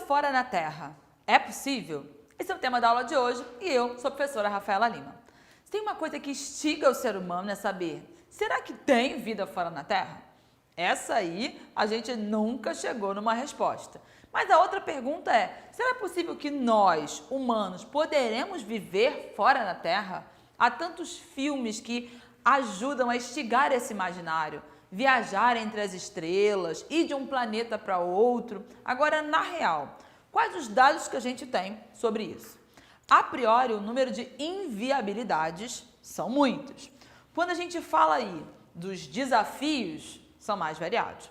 fora da Terra é possível? Esse é o tema da aula de hoje e eu sou a professora Rafaela Lima. Se tem uma coisa que instiga o ser humano é saber, será que tem vida fora da Terra? Essa aí a gente nunca chegou numa resposta. Mas a outra pergunta é, será possível que nós, humanos, poderemos viver fora da Terra? Há tantos filmes que ajudam a instigar esse imaginário, viajar entre as estrelas, ir de um planeta para outro. Agora, na real, quais os dados que a gente tem sobre isso? A priori, o número de inviabilidades são muitos. Quando a gente fala aí dos desafios, são mais variados.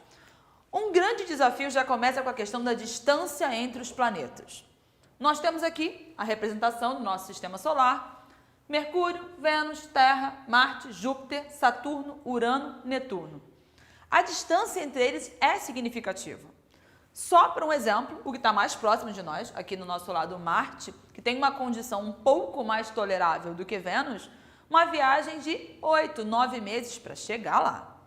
Um grande desafio já começa com a questão da distância entre os planetas. Nós temos aqui a representação do nosso sistema solar: Mercúrio, Vênus, Terra, Marte, Júpiter, Saturno, Urano, Netuno. A distância entre eles é significativa. Só para um exemplo, o que está mais próximo de nós, aqui no nosso lado Marte, que tem uma condição um pouco mais tolerável do que Vênus, uma viagem de 8, 9 meses para chegar lá.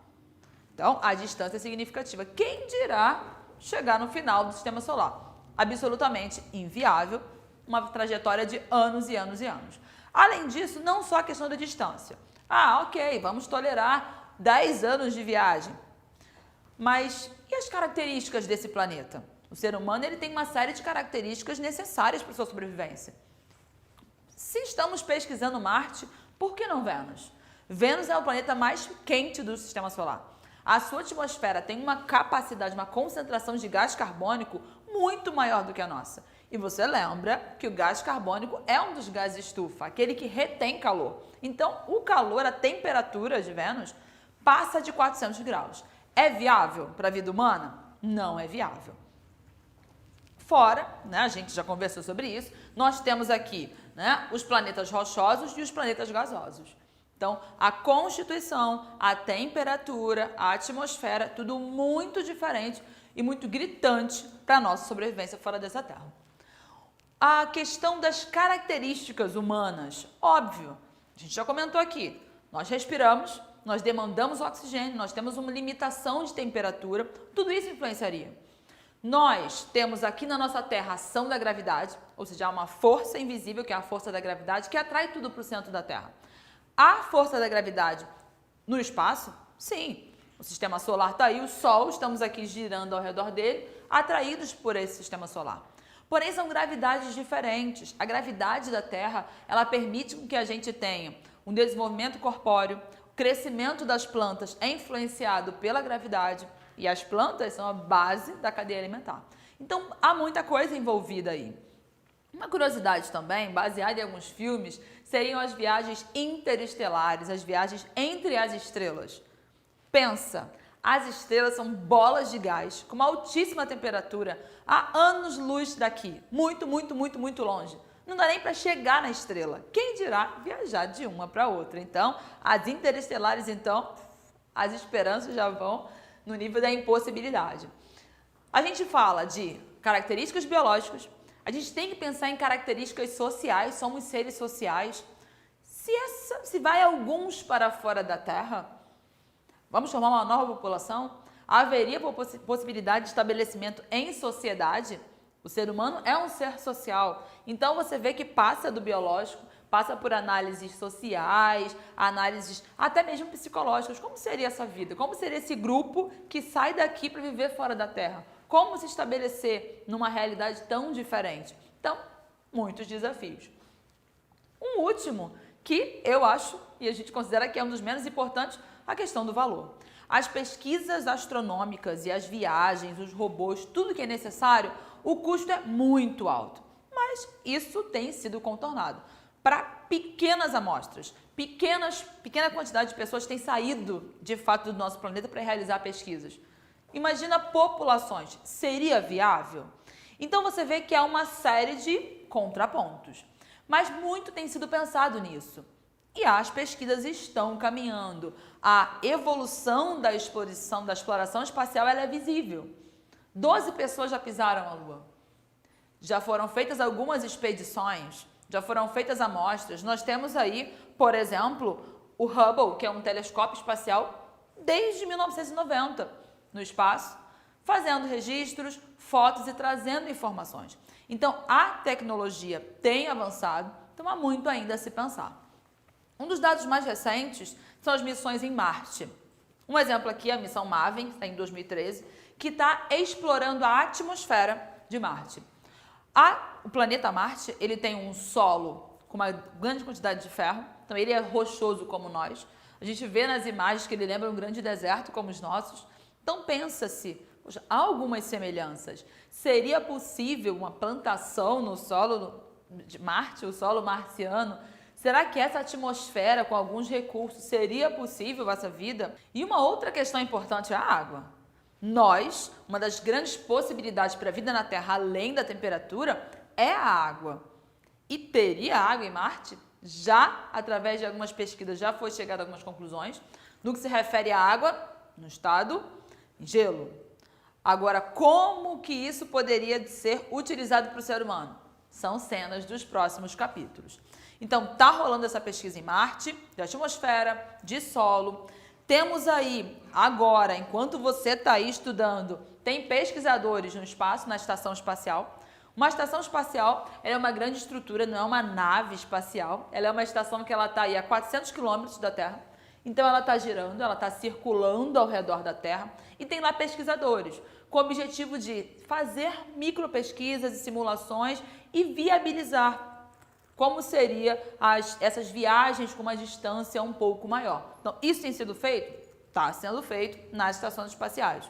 Então, a distância é significativa. Quem dirá chegar no final do sistema solar? Absolutamente inviável, uma trajetória de anos e anos e anos. Além disso, não só a questão da distância. Ok, vamos tolerar 10 anos de viagem. Mas e as características desse planeta? O ser humano ele tem uma série de características necessárias para a sua sobrevivência. Se estamos pesquisando Marte, por que não Vênus? Vênus é o planeta mais quente do sistema solar. A sua atmosfera tem uma capacidade, uma concentração de gás carbônico muito maior do que a nossa. E você lembra que o gás carbônico é um dos gases estufa, aquele que retém calor. Então, o calor, a temperatura de Vênus, passa de 400 graus. É viável para a vida humana? Não é viável. Fora, a gente já conversou sobre isso, nós temos aqui os planetas rochosos e os planetas gasosos. Então, a constituição, a temperatura, a atmosfera, tudo muito diferente e muito gritante para a nossa sobrevivência fora dessa Terra. A questão das características humanas, óbvio, a gente já comentou aqui, nós respiramos, nós demandamos oxigênio, nós temos uma limitação de temperatura, tudo isso influenciaria. Nós temos aqui na nossa Terra a ação da gravidade, ou seja, há uma força invisível, que é a força da gravidade, que atrai tudo para o centro da Terra. Há força da gravidade no espaço? Sim. O sistema solar está aí, o Sol, estamos aqui girando ao redor dele, atraídos por esse sistema solar. Porém, são gravidades diferentes. A gravidade da Terra, ela permite que a gente tenha um desenvolvimento corpóreo, o crescimento das plantas é influenciado pela gravidade e as plantas são a base da cadeia alimentar. Então, há muita coisa envolvida aí. Uma curiosidade também, baseada em alguns filmes, seriam as viagens interestelares, as viagens entre as estrelas. Pensa, as estrelas são bolas de gás com uma altíssima temperatura a anos-luz daqui, muito, muito, muito, muito longe. Não dá nem para chegar na estrela. Quem dirá viajar de uma para outra? Então, as interestelares, então, as esperanças já vão no nível da impossibilidade. A gente fala de características biológicas, a gente tem que pensar em características sociais, somos seres sociais. Se vai alguns para fora da Terra, vamos formar uma nova população? Haveria possibilidade de estabelecimento em sociedade? O ser humano é um ser social. Então você vê que passa do biológico, passa por análises sociais, análises até mesmo psicológicas. Como seria essa vida? Como seria esse grupo que sai daqui para viver fora da Terra? Como se estabelecer numa realidade tão diferente? Então, muitos desafios. Um último que eu acho, e a gente considera que é um dos menos importantes, a questão do valor. As pesquisas astronômicas e as viagens, os robôs, tudo que é necessário, o custo é muito alto. Mas isso tem sido contornado. Para pequenas amostras, pequena quantidade de pessoas tem saído, de fato, do nosso planeta para realizar pesquisas. Imagina populações, seria viável? Então você vê que há uma série de contrapontos, mas muito tem sido pensado nisso. E as pesquisas estão caminhando. A evolução da exploração espacial ela é visível. 12 pessoas já pisaram a Lua. Já foram feitas algumas expedições, já foram feitas amostras. Nós temos aí, por exemplo, o Hubble, que é um telescópio espacial desde 1990 no espaço. fazendo registros, fotos e trazendo informações. Então, a tecnologia tem avançado, então há muito ainda a se pensar. Um dos dados mais recentes são as missões em Marte. Um exemplo aqui é a missão Maven, está em 2013, que está explorando a atmosfera de Marte. O planeta Marte, ele tem um solo com uma grande quantidade de ferro, então ele é rochoso como nós. A gente vê nas imagens que ele lembra um grande deserto como os nossos. Então pensa-se, há algumas semelhanças. Seria possível uma plantação no solo de Marte, o solo marciano? Será que essa atmosfera com alguns recursos seria possível essa vida? E uma outra questão importante é a água. Uma das grandes possibilidades para a vida na Terra, além da temperatura, é a água. E teria água em Marte? Já, através de algumas pesquisas, já foi chegado a algumas conclusões. No que se refere à água, no estado, gelo. Agora, como que isso poderia ser utilizado para o ser humano? São cenas dos próximos capítulos. Então, está rolando essa pesquisa em Marte, de atmosfera, de solo. Temos aí, agora, enquanto você está aí estudando, tem pesquisadores no espaço, na estação espacial. Uma estação espacial ela é uma grande estrutura, não é uma nave espacial. Ela é uma estação que ela está aí a 400 quilômetros da Terra. Então, ela está girando, ela está circulando ao redor da Terra. E tem lá pesquisadores, com o objetivo de fazer micropesquisas e simulações e viabilizar como seria essas viagens com uma distância um pouco maior. Então, isso tem sido feito? Está sendo feito nas estações espaciais.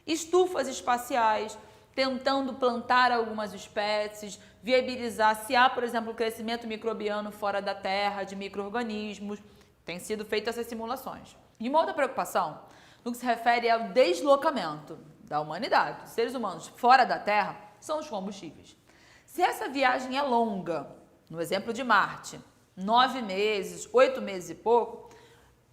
Estufas espaciais, tentando plantar algumas espécies, viabilizar se há, por exemplo, crescimento microbiano fora da Terra, de micro-organismos. Tem sido feitas essas simulações. E uma outra preocupação, no que se refere ao deslocamento da humanidade, dos seres humanos fora da Terra, são os combustíveis. Se essa viagem é longa, no exemplo de Marte, 9 meses, 8 meses e pouco,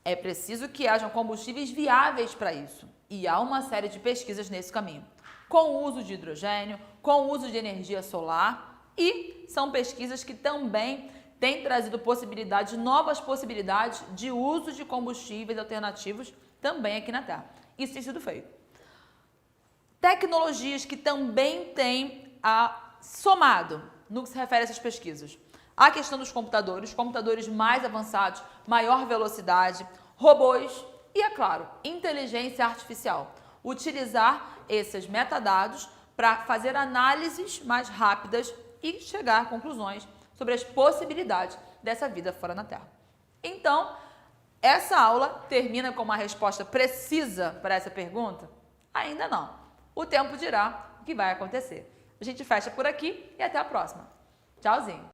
é preciso que hajam combustíveis viáveis para isso. E há uma série de pesquisas nesse caminho, com o uso de hidrogênio, com o uso de energia solar, e são pesquisas que também têm trazido novas possibilidades de uso de combustíveis alternativos também aqui na Terra. Isso tem sido feito. Tecnologias que também têm somado no que se refere a essas pesquisas. A questão dos computadores mais avançados, maior velocidade, robôs e, é claro, inteligência artificial. Utilizar esses metadados para fazer análises mais rápidas e chegar a conclusões sobre as possibilidades dessa vida fora na Terra. Então, essa aula termina com uma resposta precisa para essa pergunta? Ainda não. O tempo dirá o que vai acontecer. A gente fecha por aqui e até a próxima. Tchauzinho!